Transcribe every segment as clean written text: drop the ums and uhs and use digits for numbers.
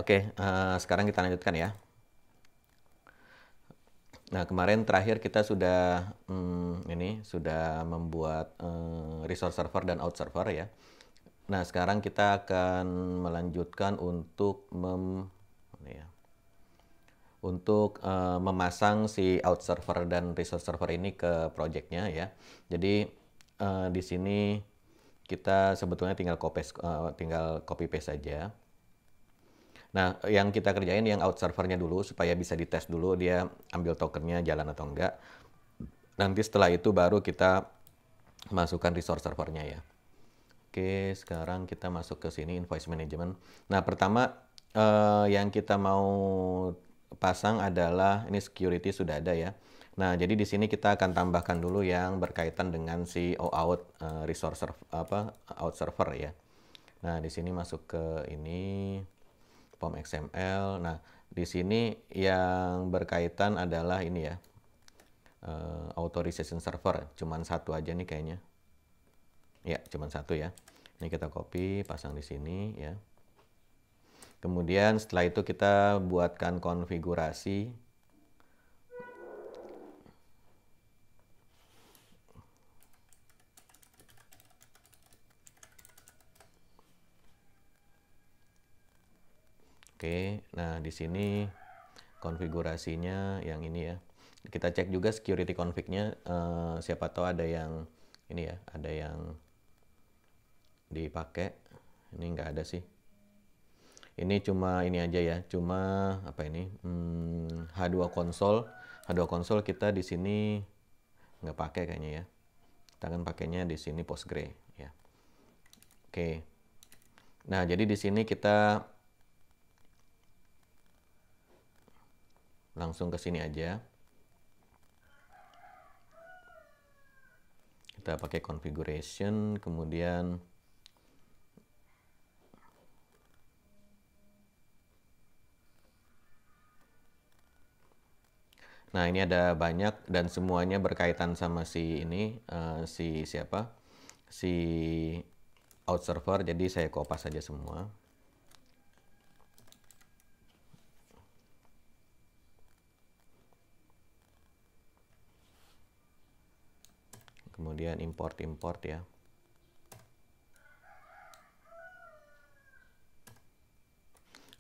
Oke, sekarang kita lanjutkan ya. Nah, kemarin terakhir kita sudah sudah membuat resource server dan out server ya. Nah, sekarang kita akan melanjutkan untuk memasang si out server dan resource server ini ke projectnya ya. Jadi di sini kita sebetulnya tinggal copy paste saja. Nah, yang kita kerjain yang out servernya dulu supaya bisa dites dulu dia ambil tokennya jalan atau enggak. Nanti setelah itu baru kita masukkan resource servernya ya. Oke, sekarang kita masuk ke sini invoice management. Nah, pertama yang kita mau pasang adalah ini security sudah ada ya. Nah, jadi di sini kita akan tambahkan dulu yang berkaitan dengan si OAuth out server ya. Nah, di sini masuk ke ini POM XML. Nah, di sini yang berkaitan adalah ini ya, authorization server. Cuman satu aja nih kayaknya. Ya, cuman satu ya. Ini kita copy, pasang di sini ya. Kemudian setelah itu kita buatkan konfigurasi. Oke, nah di sini konfigurasinya yang ini ya. Kita cek juga security config-nya, siapa tahu ada yang ini ya, ada yang dipakai. Ini nggak ada sih. Ini cuma ini aja ya, cuma apa ini? H2 console. H2 console kita di sini nggak pakai kayaknya ya. Kita akan pakainya di sini Postgre ya. Oke. Nah, jadi di sini kita langsung ke sini aja. Kita pakai configuration, kemudian nah ini ada banyak dan semuanya berkaitan sama si ini, si out server, jadi saya kopas saja semua. Kemudian import ya.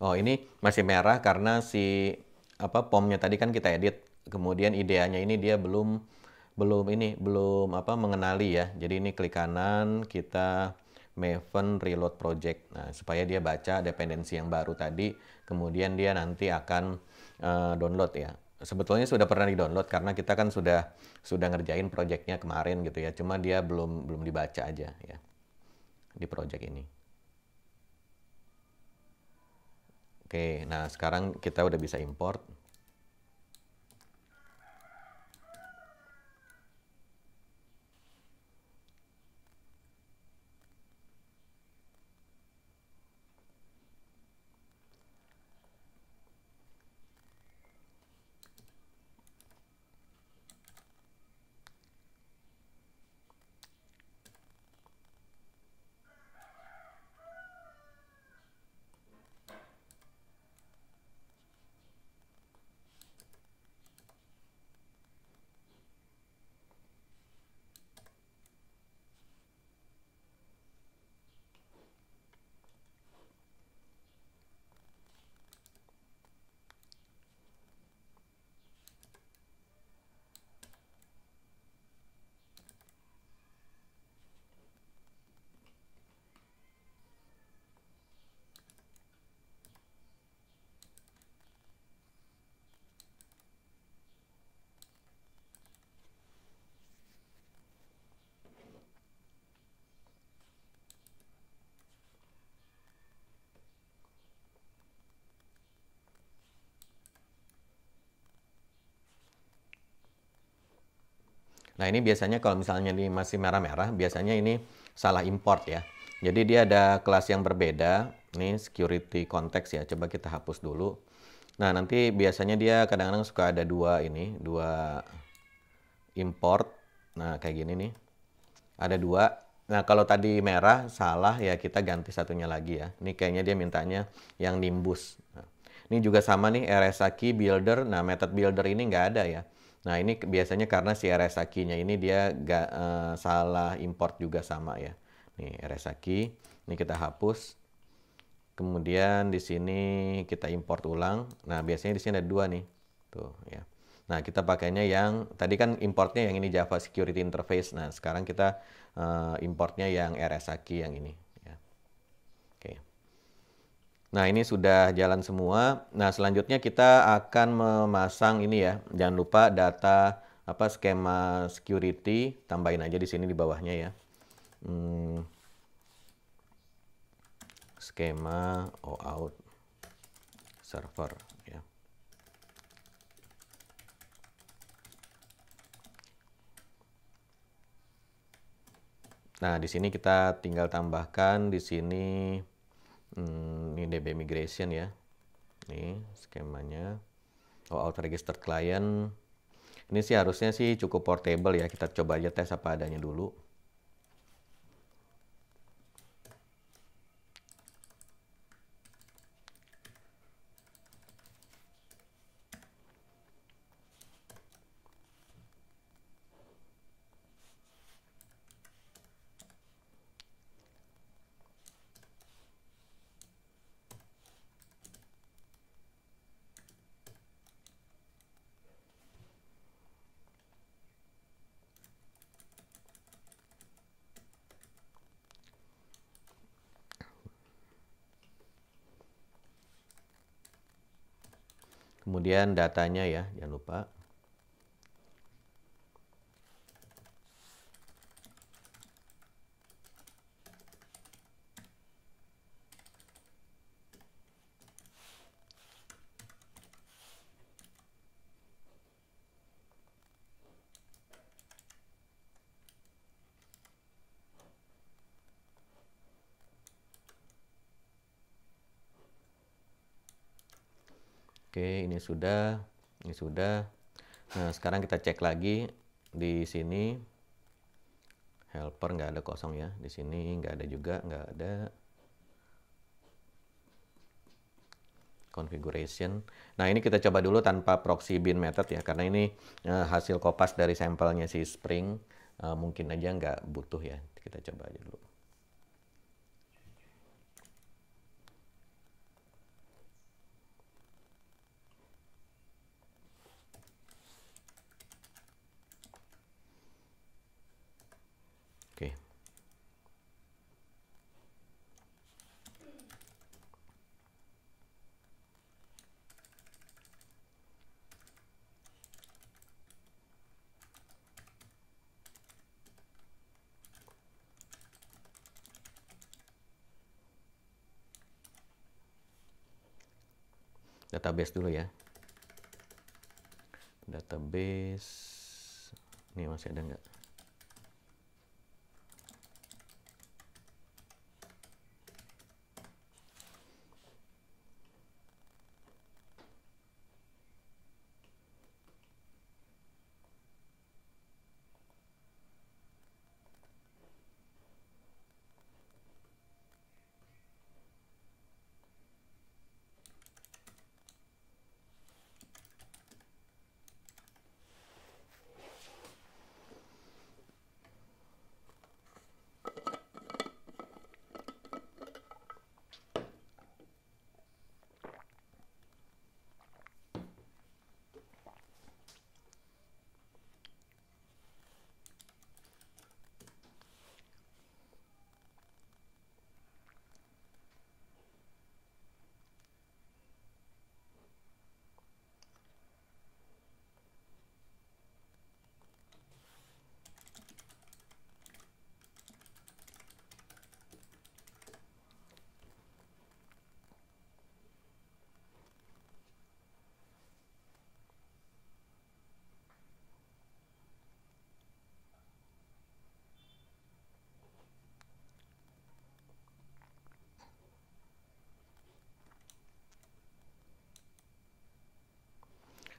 Oh, ini masih merah karena si POM-nya tadi kan kita edit. Kemudian IDEA-nya ini dia belum mengenali ya. Jadi ini klik kanan, kita Maven reload project. Nah, supaya dia baca dependensi yang baru tadi, kemudian dia nanti akan download ya. Sebetulnya sudah pernah di-download karena kita kan sudah ngerjain projectnya kemarin gitu ya. Cuma dia belum dibaca aja ya di project ini. Oke, nah sekarang kita udah bisa import. Nah, ini biasanya kalau misalnya ini masih merah-merah, biasanya ini salah import ya. Jadi dia ada kelas yang berbeda. Ini security context ya. Coba kita hapus dulu. Nah, nanti biasanya dia kadang-kadang suka ada dua import. Nah, kayak gini nih. Ada dua. Nah, kalau tadi merah salah ya kita ganti satunya lagi ya. Ini kayaknya dia mintanya yang Nimbus. Nah, ini juga sama nih RSA Key Builder. Nah, method builder ini nggak ada ya. Nah, ini biasanya karena si RSA Key-nya ini dia nggak salah import juga sama ya. Nih RSA Key, ini kita hapus. Kemudian di sini kita import ulang. Nah, biasanya di sini ada dua nih. Tuh ya. Nah, kita pakainya yang tadi kan importnya yang ini Java Security Interface. Nah, sekarang kita importnya yang RSA Key yang ini ya. Oke. Nah, ini sudah jalan semua. Nah, selanjutnya kita akan memasang ini ya. Jangan lupa data apa skema security, tambahin aja di sini di bawahnya ya. Skema OAuth server ya. Nah, di sini kita tinggal tambahkan di sini ini DB migration ya. Nih skemanya. OAuth registered client. Ini sih harusnya sih cukup portable ya. Kita coba aja tes apa adanya dulu. Kemudian datanya ya, jangan lupa. Oke, ini sudah, ini sudah. Nah, sekarang kita cek lagi di sini. Helper nggak ada kosong ya, di sini nggak ada juga, nggak ada. Configuration. Nah, ini kita coba dulu tanpa proxy bin method ya, karena ini hasil kopas dari sampelnya si Spring. Mungkin aja nggak butuh ya, kita coba aja dulu. Oke. Database dulu ya. Database. Ini masih ada nggak?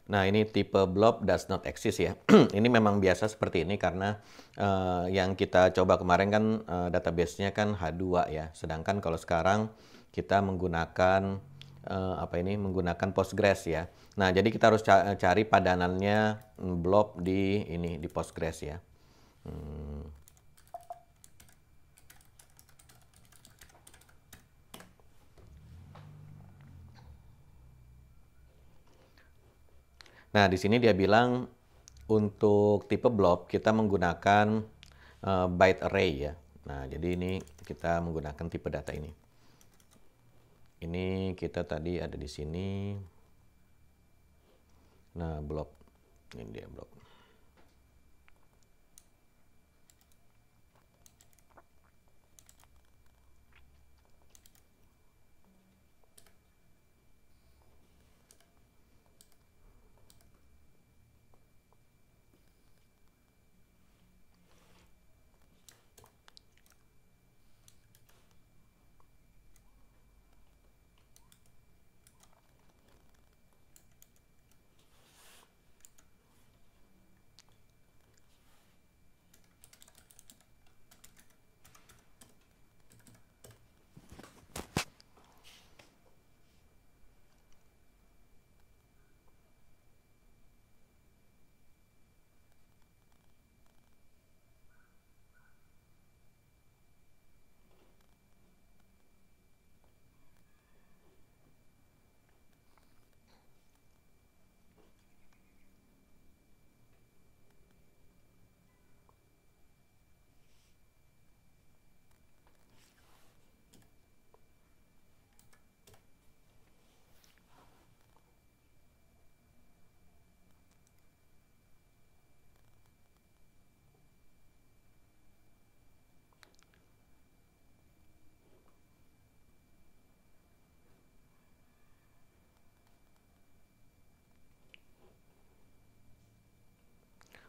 Nah, ini tipe blob does not exist ya. Ini memang biasa seperti ini karena yang kita coba kemarin kan database-nya kan H2 ya. Sedangkan kalau sekarang kita menggunakan menggunakan Postgres ya. Nah, jadi kita harus cari padanannya blob di Postgres ya. Hmm. Nah, di sini dia bilang untuk tipe blob kita menggunakan byte array ya. Nah, jadi ini kita menggunakan tipe data ini. Ini kita tadi ada di sini. Nah, blob. Ini dia blob.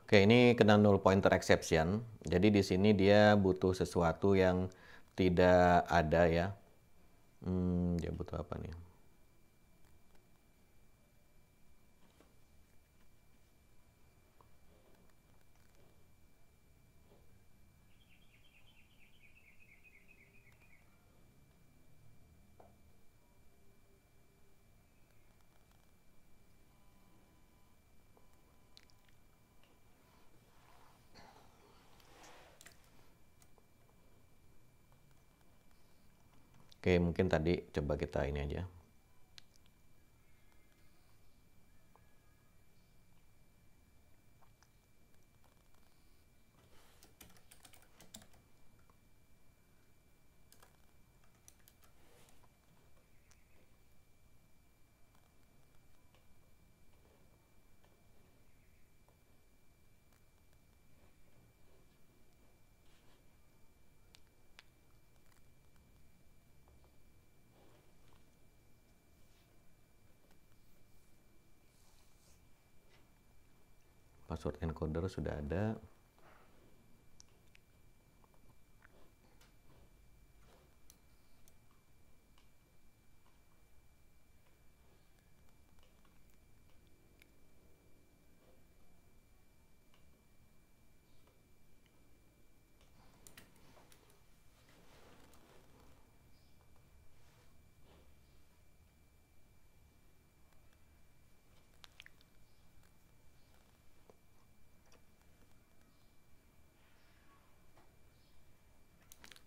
Oke, ini kena null pointer exception. Jadi di sini dia butuh sesuatu yang tidak ada ya. Dia butuh apa nih? Oke, mungkin tadi coba kita ini aja. Password encoder sudah ada.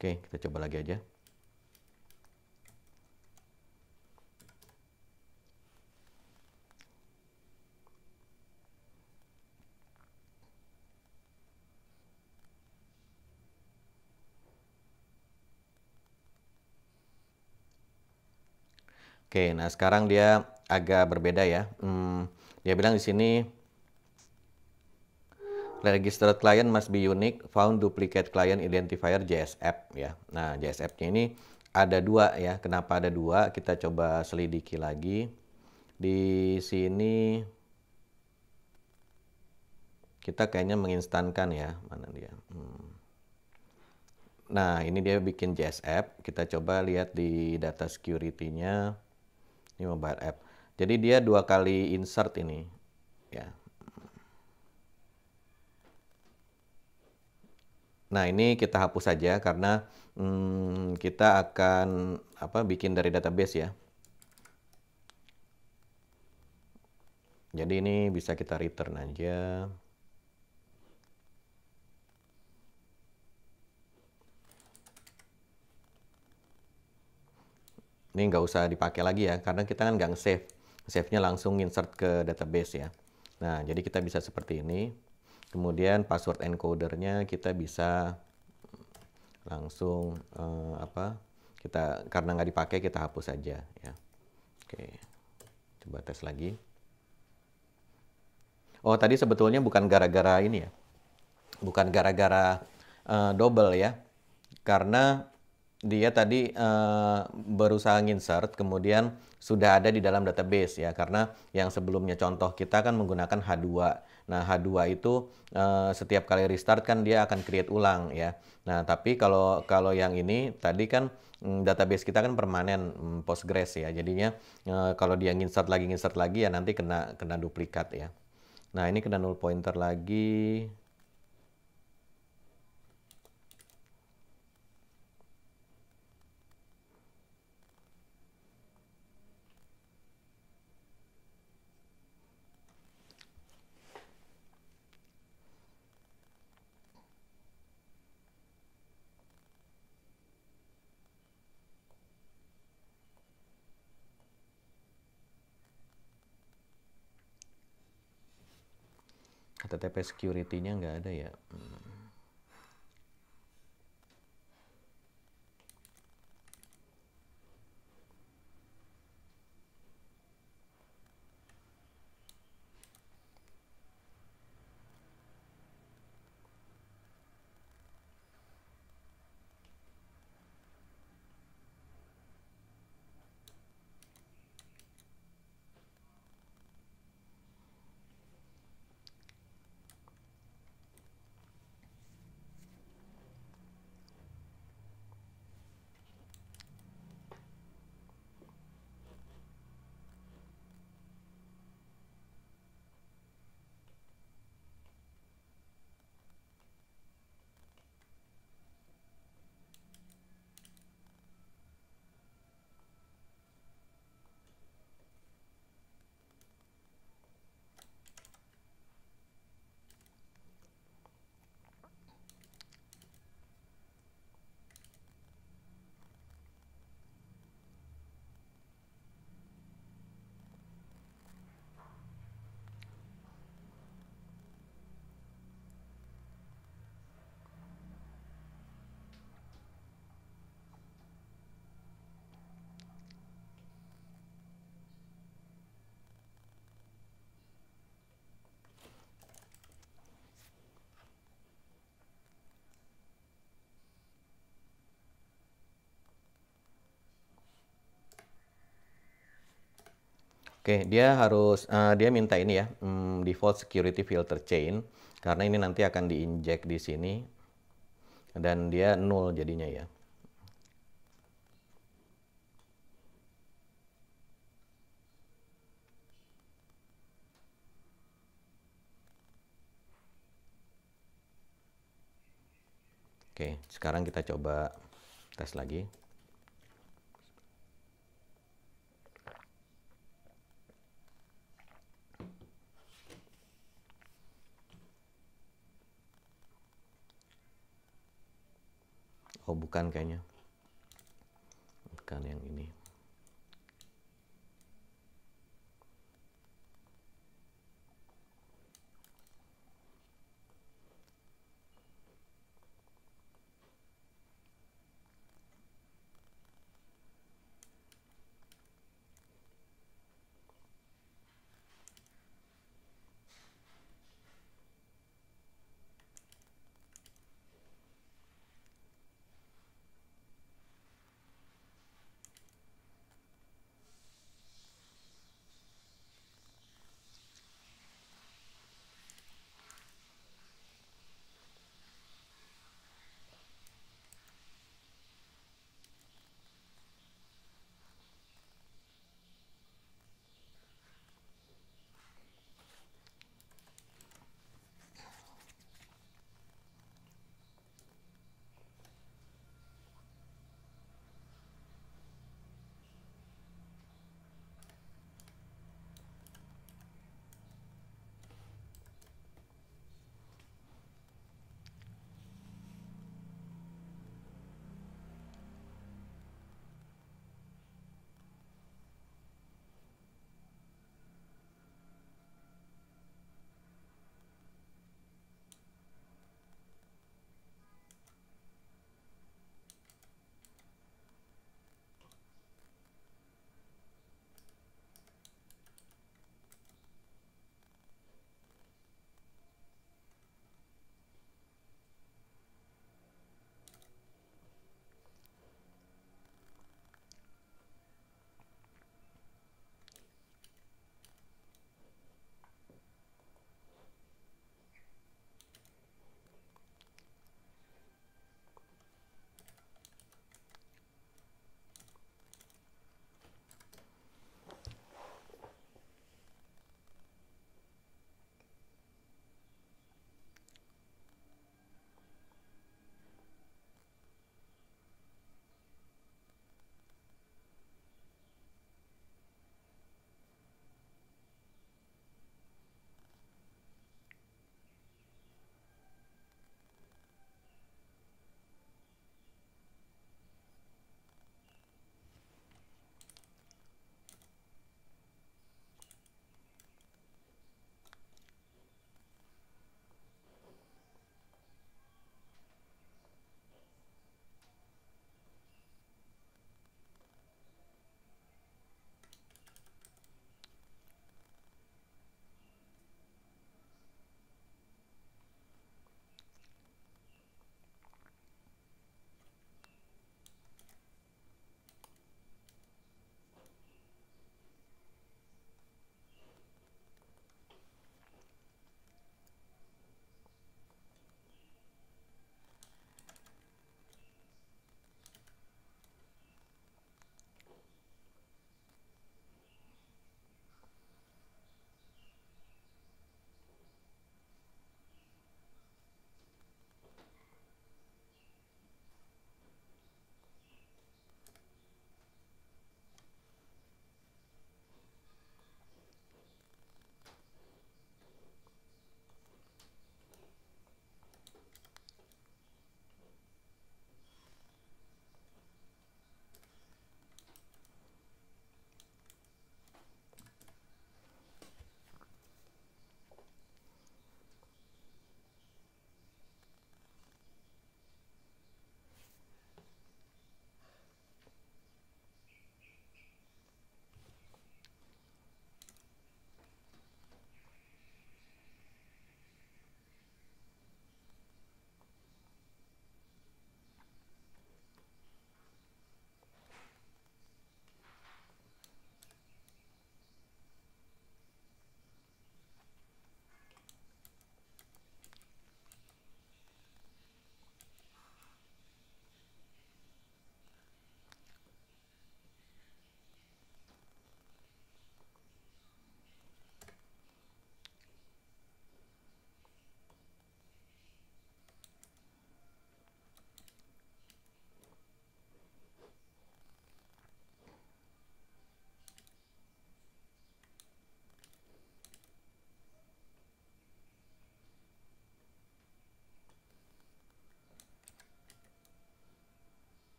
Oke, kita coba lagi aja. Oke, nah sekarang dia agak berbeda ya. Dia bilang di sini registered client must be unique, found duplicate client identifier JSF ya. Nah, JSF-nya ini ada dua ya. Kenapa ada dua? Kita coba selidiki lagi. Di sini kita kayaknya menginstankan ya. Mana dia? Nah, ini dia bikin JSF. Kita coba lihat di data security-nya. Ini mobile app. Jadi dia dua kali insert ini. ya. Nah, ini kita hapus saja karena kita akan bikin dari database ya. Jadi ini bisa kita return aja. Ini nggak usah dipakai lagi ya, karena kita kan nggak nge-save. Save-nya langsung insert ke database ya. Nah, jadi kita bisa seperti ini. Kemudian password encodernya kita bisa langsung karena nggak dipakai kita hapus saja ya. Oke, coba tes lagi. Oh, tadi sebetulnya bukan gara-gara ini ya, bukan gara-gara double ya, karena dia tadi berusaha nginsert kemudian sudah ada di dalam database ya, karena yang sebelumnya contoh kita kan menggunakan H2. Nah, H2 itu setiap kali restart kan dia akan create ulang ya. Nah, tapi kalau yang ini tadi kan database kita kan permanen Postgres ya. Jadinya kalau dia nginsert lagi ya nanti kena duplikat ya. Nah, ini kena null pointer lagi. HTTP security-nya nggak ada ya. Oke, dia minta ini ya, default security filter chain, karena ini nanti akan diinjek di sini dan dia null jadinya ya. Oke, sekarang kita coba tes lagi. Oh, bukan kayaknya. Bukan yang ini.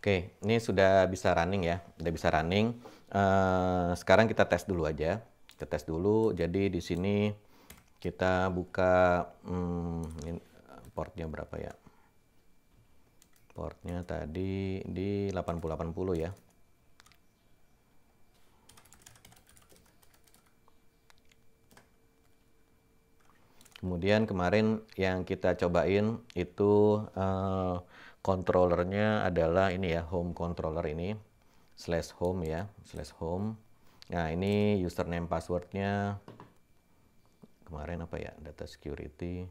Oke, ini sudah bisa running ya, udah bisa running. Sekarang kita tes dulu aja. Kita tes dulu. Jadi di sini kita buka portnya berapa ya? Portnya tadi di 8080 ya. Kemudian kemarin yang kita cobain itu controllernya adalah ini ya, home controller ini, /home ya, /home. Nah ini username passwordnya kemarin apa ya, data security.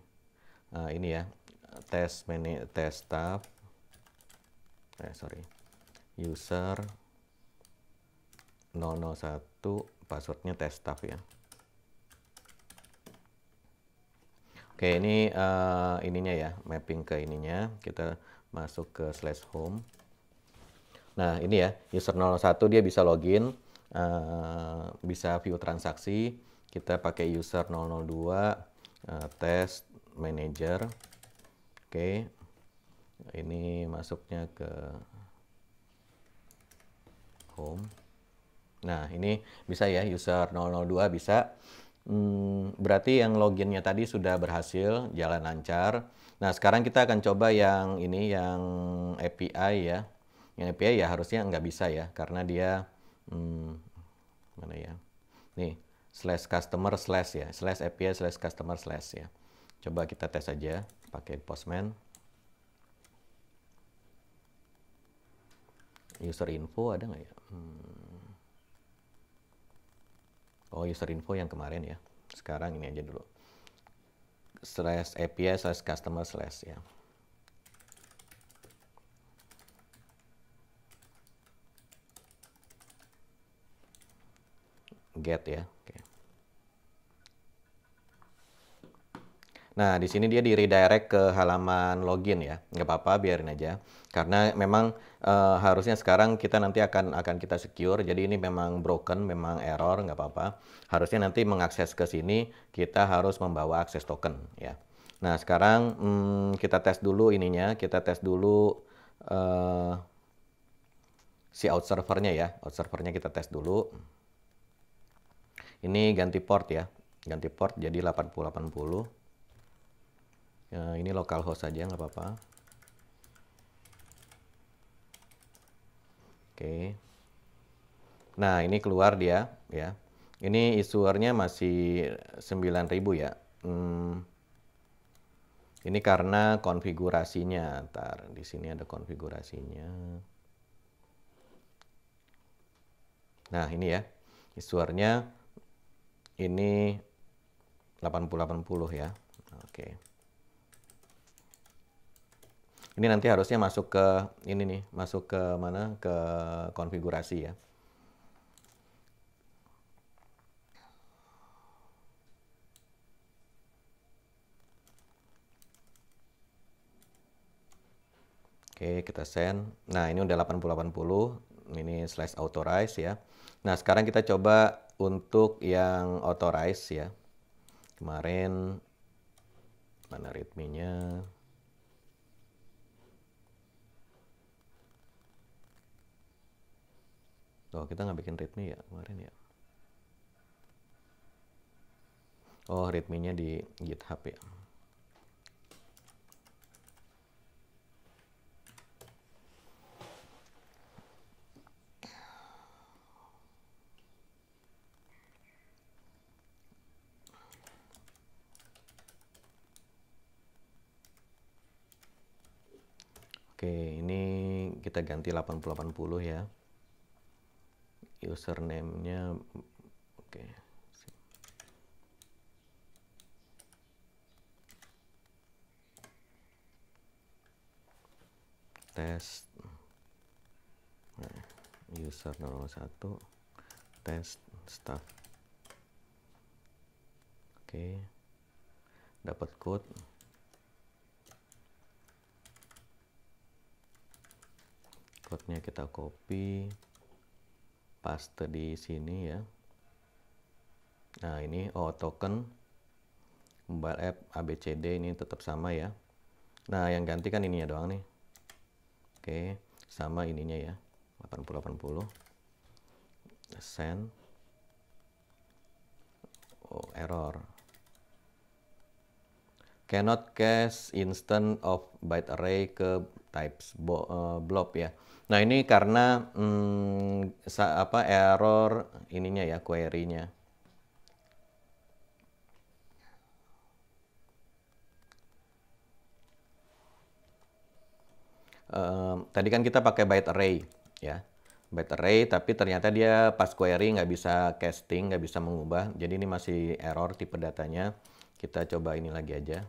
Ini ya, test staff, user 001, passwordnya test staff ya. Oke, ini ininya ya, mapping ke ininya. Kita masuk ke /home. Nah, ini ya, user 01 dia bisa login, bisa view transaksi. Kita pakai user 002, test manager. Oke, ini masuknya ke home. Nah, ini bisa ya, user 002 bisa. Berarti yang loginnya tadi sudah berhasil, jalan lancar. Nah, sekarang kita akan coba yang ini, yang API ya. Yang API ya harusnya nggak bisa ya, karena dia, mana ya? Nih, /customer/ ya, /API /customer/ ya. Coba kita tes aja pakai Postman. User info ada nggak ya? Oh, user info yang kemarin ya. Sekarang ini aja dulu. /API /customer/ ya. Get ya. Oke. Nah, di sini dia di redirect ke halaman login ya. Nggak apa-apa, biarin aja. Karena memang harusnya sekarang kita nanti akan kita secure. Jadi ini memang broken, memang error, nggak apa-apa. Harusnya nanti mengakses ke sini, kita harus membawa akses token ya. Nah, sekarang kita tes dulu ininya. Kita tes dulu si out servernya ya. Out servernya kita tes dulu. Ini ganti port ya. Ganti port jadi 8080. Ini localhost saja nggak apa-apa. Oke. Nah, ini keluar dia ya. Ini issuernya masih 9.000 ya. Ini karena konfigurasinya. Ntar di sini ada konfigurasinya. Nah, ini ya. Issuernya ini 8080 ya. Oke. Ini nanti harusnya masuk ke ini nih, masuk ke mana? Ke konfigurasi ya. Oke, kita send. Nah, ini udah 8080. Ini /authorize ya. Nah, sekarang kita coba untuk yang authorize ya. Kemarin mana readme-nya? Oh, kita nggak bikin readme ya kemarin ya. Oh, readme-nya di GitHub ya. Oke, ini kita ganti 8080 ya. Username-nya oke. Tes. Nah, user 01 test staff. Oke. Dapat code. Code-nya kita copy, paste di sini ya. Nah, ini token mobile app ABCD ini tetap sama ya. Nah, yang ganti kan ininya doang nih. Oke. sama ininya ya, 80 send. Oh, error. Cannot cache instant of byte array ke types blob ya. Nah, ini karena error ininya ya, query-nya. Tadi kan kita pakai byte array ya, byte array, tapi ternyata dia pas query nggak bisa casting, nggak bisa mengubah, jadi ini masih error tipe datanya. Kita coba ini lagi aja.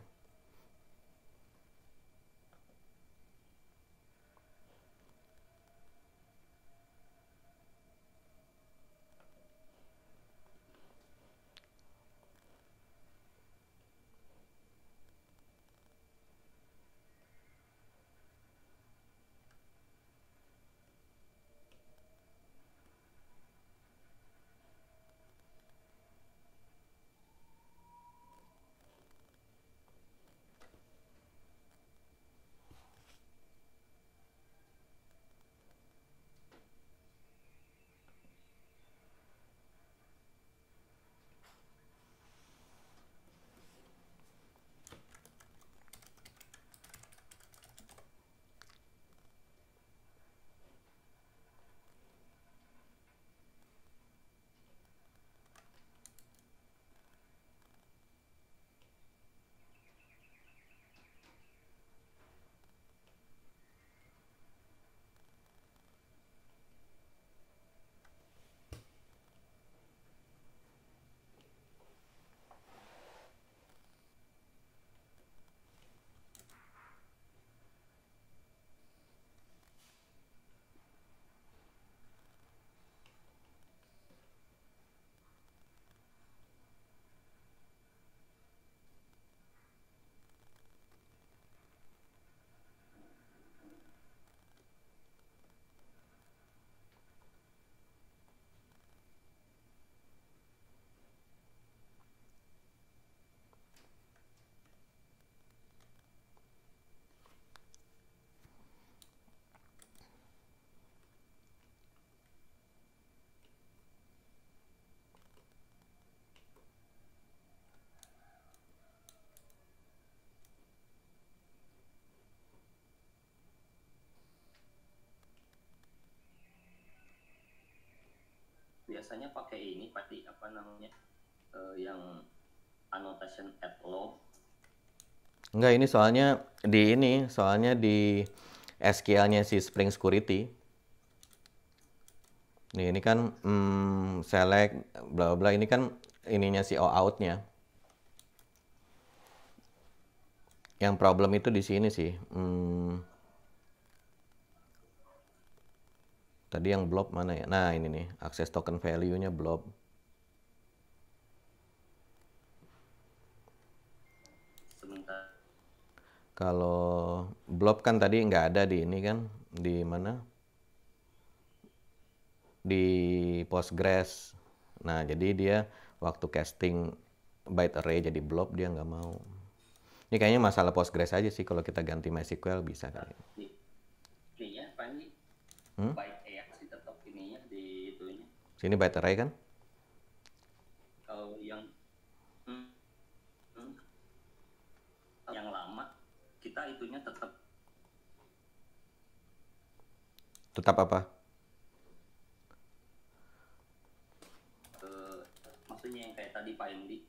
Biasanya pakai ini pasti apa namanya yang annotation at low. Enggak, ini soalnya di SQL-nya si Spring Security. Nih, ini kan select bla bla, ini kan ininya si OAuth-nya. Yang problem itu di sini sih. Tadi yang blob mana ya? Nah, ini nih, access token value-nya blob. Sebentar. Kalau blob kan tadi nggak ada di ini kan, di mana? Di Postgres. Nah, jadi dia waktu casting byte array jadi blob dia nggak mau. Ini kayaknya masalah Postgres aja sih, kalau kita ganti MySQL bisa kali. Ininya apa nih? Byte AX tetap ininya di itunya. Sini byte array kan? Kalau yang lama kita itunya tetap apa? Maksudnya yang kayak tadi Pak Endi.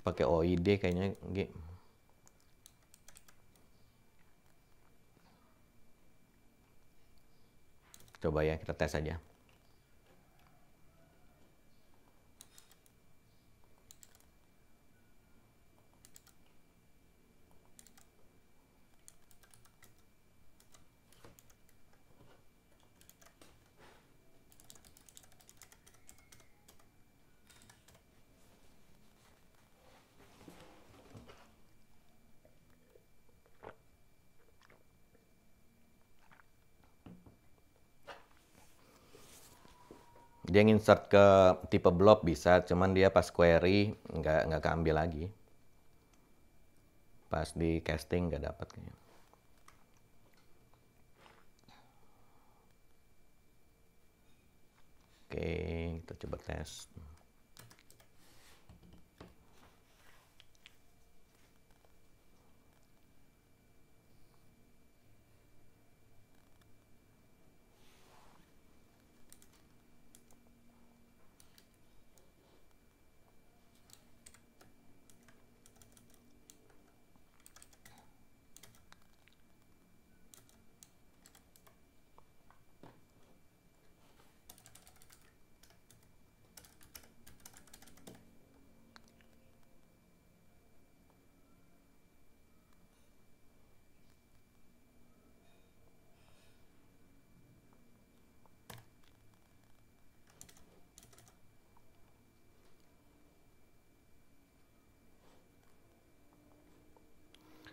Pakai OID kayaknya. Coba ya, kita tes aja. Dia nginsert ke tipe blob bisa, cuman dia pas query nggak keambil lagi. Pas di casting nggak dapat kayaknya. Oke, kita coba tes.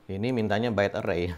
Ini mintanya byte array.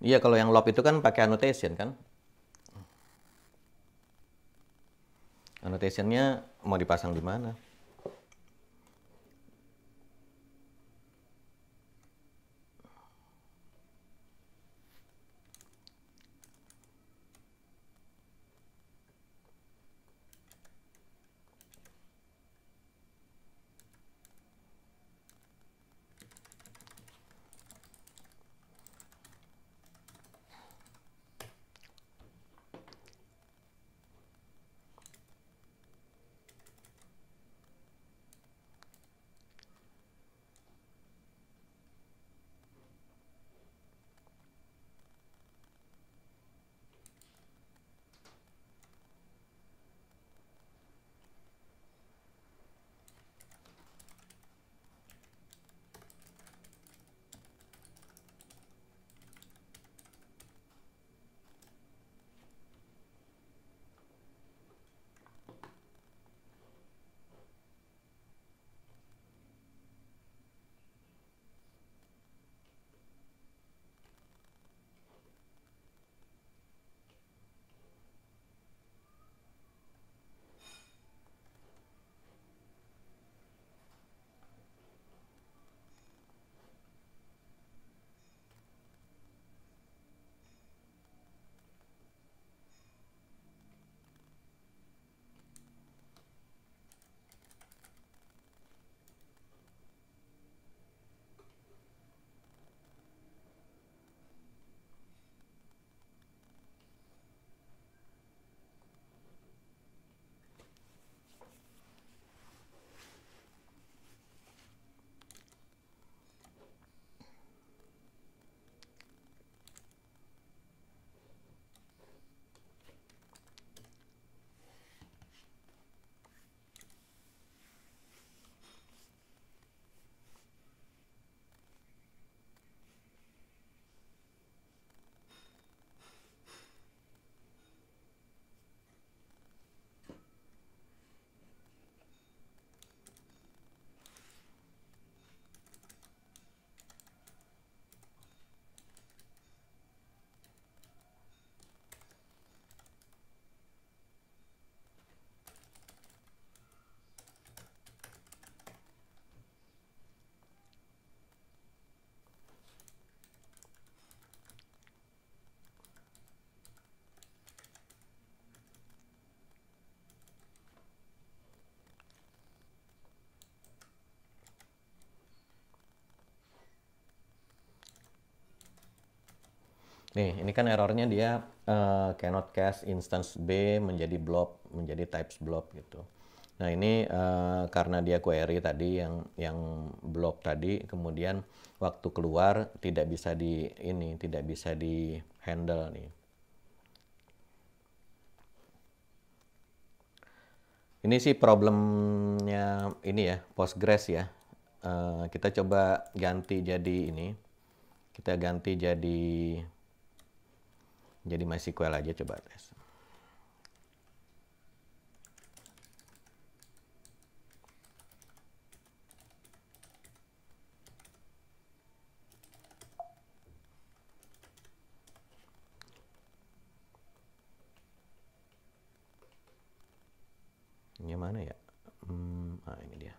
Iya, kalau yang lob itu kan pakai annotation kan? Annotationnya mau dipasang di mana? Nih, ini kan errornya dia cannot cast instance B menjadi blob, menjadi types blob gitu. Nah, ini karena dia query tadi yang blob tadi, kemudian waktu keluar tidak bisa di handle nih. Ini sih problemnya ini ya, Postgres ya. Kita coba ganti jadi ini. Kita ganti jadi MySQL aja coba tes. Ini mana ya? Ini dia.